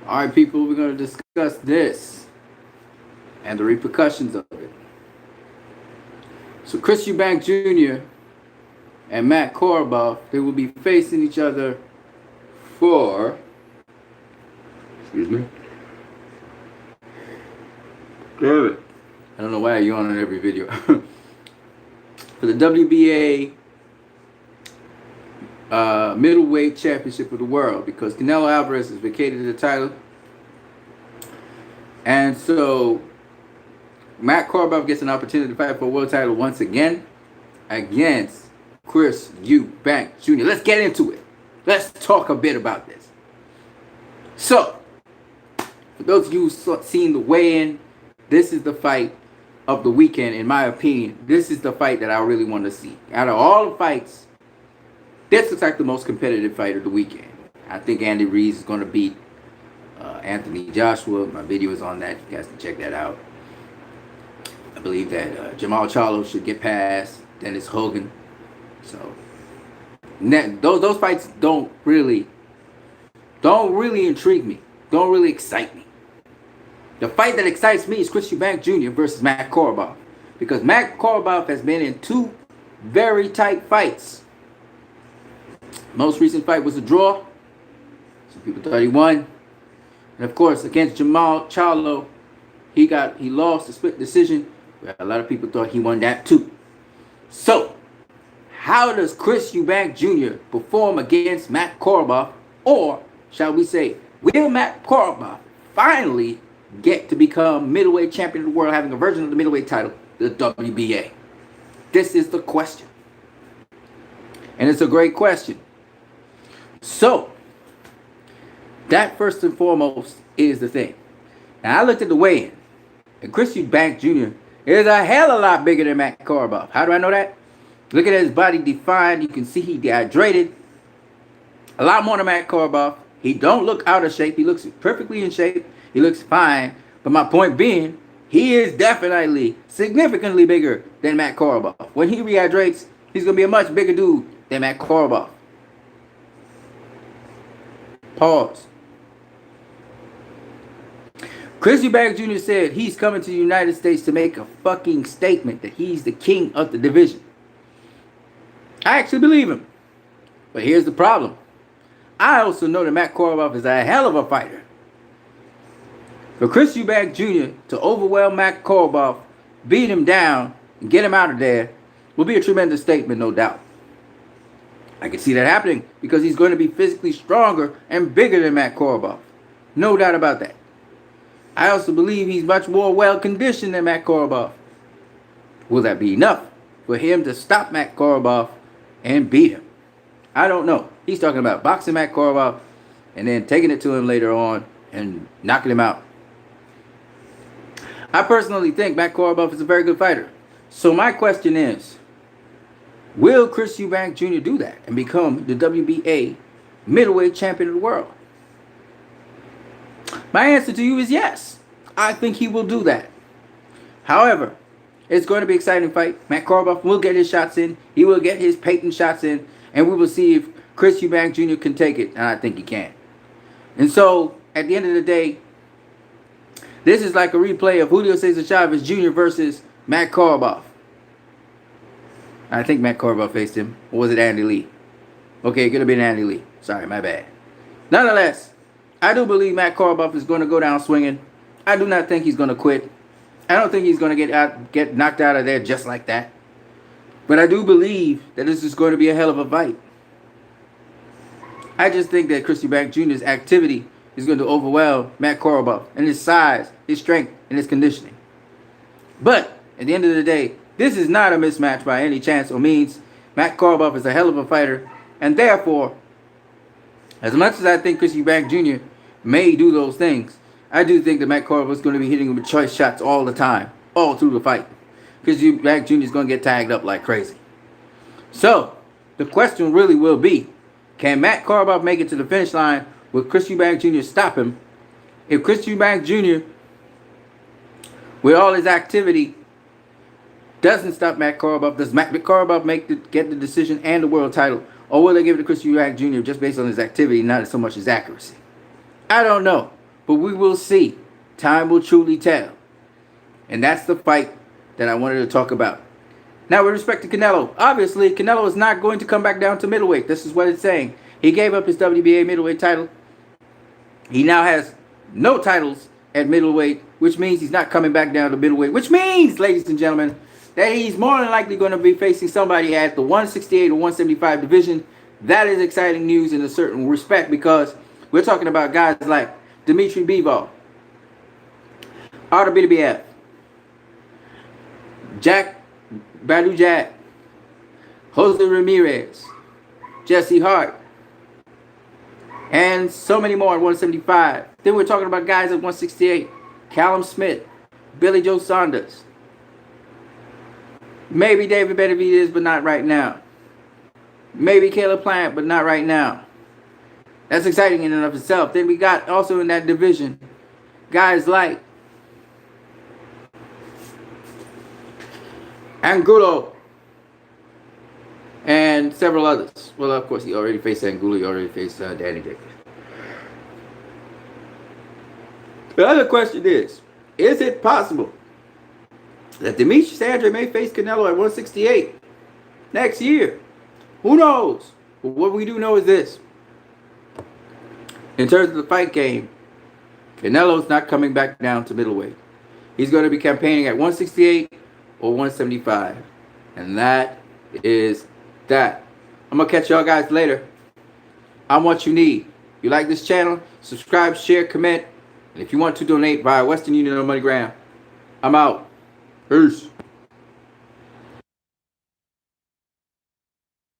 All right, people, we're going to discuss this and the repercussions of it. So, Chris Eubank Jr. and Matt Korobov, they will be facing each other for, excuse me, damn it, I don't know why you're on every video, for the WBA Middleweight Championship of the World, because Canelo Alvarez has vacated the title. And so Matt Korobov gets an opportunity to fight for a world title once again against Chris Eubank Jr. Let's get into it. Let's talk a bit about this. So, for those of you who've seen the weigh-in, this is the fight of the weekend, in my opinion. This is the fight that I really want to see. Out of all the fights, this looks like the most competitive fight of the weekend. I think Andy Ruiz is going to beat Anthony Joshua. My video is on that. You guys can check that out. I believe that Jamal Charlo should get past Dennis Hogan. So those fights don't really intrigue me. Don't really excite me. The fight that excites me is Chris Eubank Jr. versus Matt Korobov, because Matt Korobov has been in two very tight fights. Most recent fight was a draw. Some people thought he won. And of course, against Jamal Charlo, he lost a split decision. A lot of people thought he won that too. So, how does Chris Eubank Jr. perform against Matt Korobov? Or, shall we say, will Matt Korobov finally get to become middleweight champion of the world, having a version of the middleweight title, the WBA? This is the question. And it's a great question. So, that first and foremost is the thing. Now, I looked at the weigh-in, and Chris Eubank Jr. is a hell of a lot bigger than Matt Korobov. How do I know that? Look at his body defined. You can see he dehydrated. A lot more than Matt Korobov. He don't look out of shape. He looks perfectly in shape. He looks fine. But my point being, he is definitely significantly bigger than Matt Korobov. When he rehydrates, he's going to be a much bigger dude than Matt Korobov. Pause. Chris Eubank Jr. said he's coming to the United States to make a fucking statement that he's the king of the division. I actually believe him. But here's the problem. I also know that Matt Korobov is a hell of a fighter. For Chris Eubank Jr. to overwhelm Matt Korobov, beat him down, and get him out of there will be a tremendous statement, no doubt. I can see that happening because he's going to be physically stronger and bigger than Matt Korobov. No doubt about that. I also believe he's much more well-conditioned than Matt Korobov. Will that be enough for him to stop Matt Korobov and beat him? I don't know. He's talking about boxing Matt Korobov and then taking it to him later on and knocking him out. I personally think Matt Korobov is a very good fighter. So my question is, will Chris Eubank Jr. do that and become the WBA middleweight champion of the world? My answer to you is yes. I think he will do that. However, it's going to be an exciting fight. Matt Korobov will get his shots in. He will get his patent shots in. And we will see if Chris Eubank Jr. can take it. And I think he can. And so, at the end of the day, this is like a replay of Julio Cesar Chavez Jr. versus Matt Korobov. I think Matt Korobov faced him. Or was it Andy Lee? Okay, it could have been Andy Lee. Sorry, my bad. Nonetheless, I do believe Matt Korobov is going to go down swinging. I do not think he's going to quit. I don't think he's going to get knocked out of there just like that. But I do believe that this is going to be a hell of a fight. I just think that Chris Eubank Jr.'s activity is going to overwhelm Matt Korobov and his size, his strength, and his conditioning. But at the end of the day, this is not a mismatch by any chance or means. Matt Korobov is a hell of a fighter, and therefore, as much as I think Chris Eubank Jr. may do those things, I do think that Matt Korobov is going to be hitting him with choice shots all the time, all through the fight. Chris Eubank Jr. is going to get tagged up like crazy. So, the question really will be, can Matt Korobov make it to the finish line? Will Chris Eubank Jr. stop him? If Chris Eubank Jr., with all his activity, doesn't stop Matt Korobov, does Matt Korobov get the decision and the world title? Or will they give it to Chris Eubank Jr. just based on his activity, not so much his accuracy? I don't know. But we will see. Time will truly tell. And that's the fight that I wanted to talk about. Now, with respect to Canelo, obviously, Canelo is not going to come back down to middleweight. This is what it's saying. He gave up his WBA middleweight title. He now has no titles at middleweight, which means he's not coming back down to middleweight, which means, ladies and gentlemen, that he's more than likely going to be facing somebody at the 168 or 175 division. That is exciting news in a certain respect, because we're talking about guys like Dmitry Bivol, Artur Beterbiev, Jack Badujak, Jose Ramirez, Jesse Hart, and so many more at 175. Then we're talking about guys at 168. Callum Smith, Billy Joe Saunders, maybe David Benavidez, but not right now. Maybe Caleb Plant, but not right now. That's exciting in and of itself. Then we got also in that division guys like Angulo and several others. Well, of course, he already faced Angulo. He already faced Danny Jacobs. The other question is it possible that Demetrius Andrade may face Canelo at 168 next year? Who knows? But what we do know is this. In terms of the fight game, Canelo's not coming back down to middleweight. He's going to be campaigning at 168 or 175. And that is that. I'm going to catch y'all guys later. I'm what you need. If you like this channel, subscribe, share, comment. And if you want to donate via Western Union or MoneyGram, I'm out. Peace.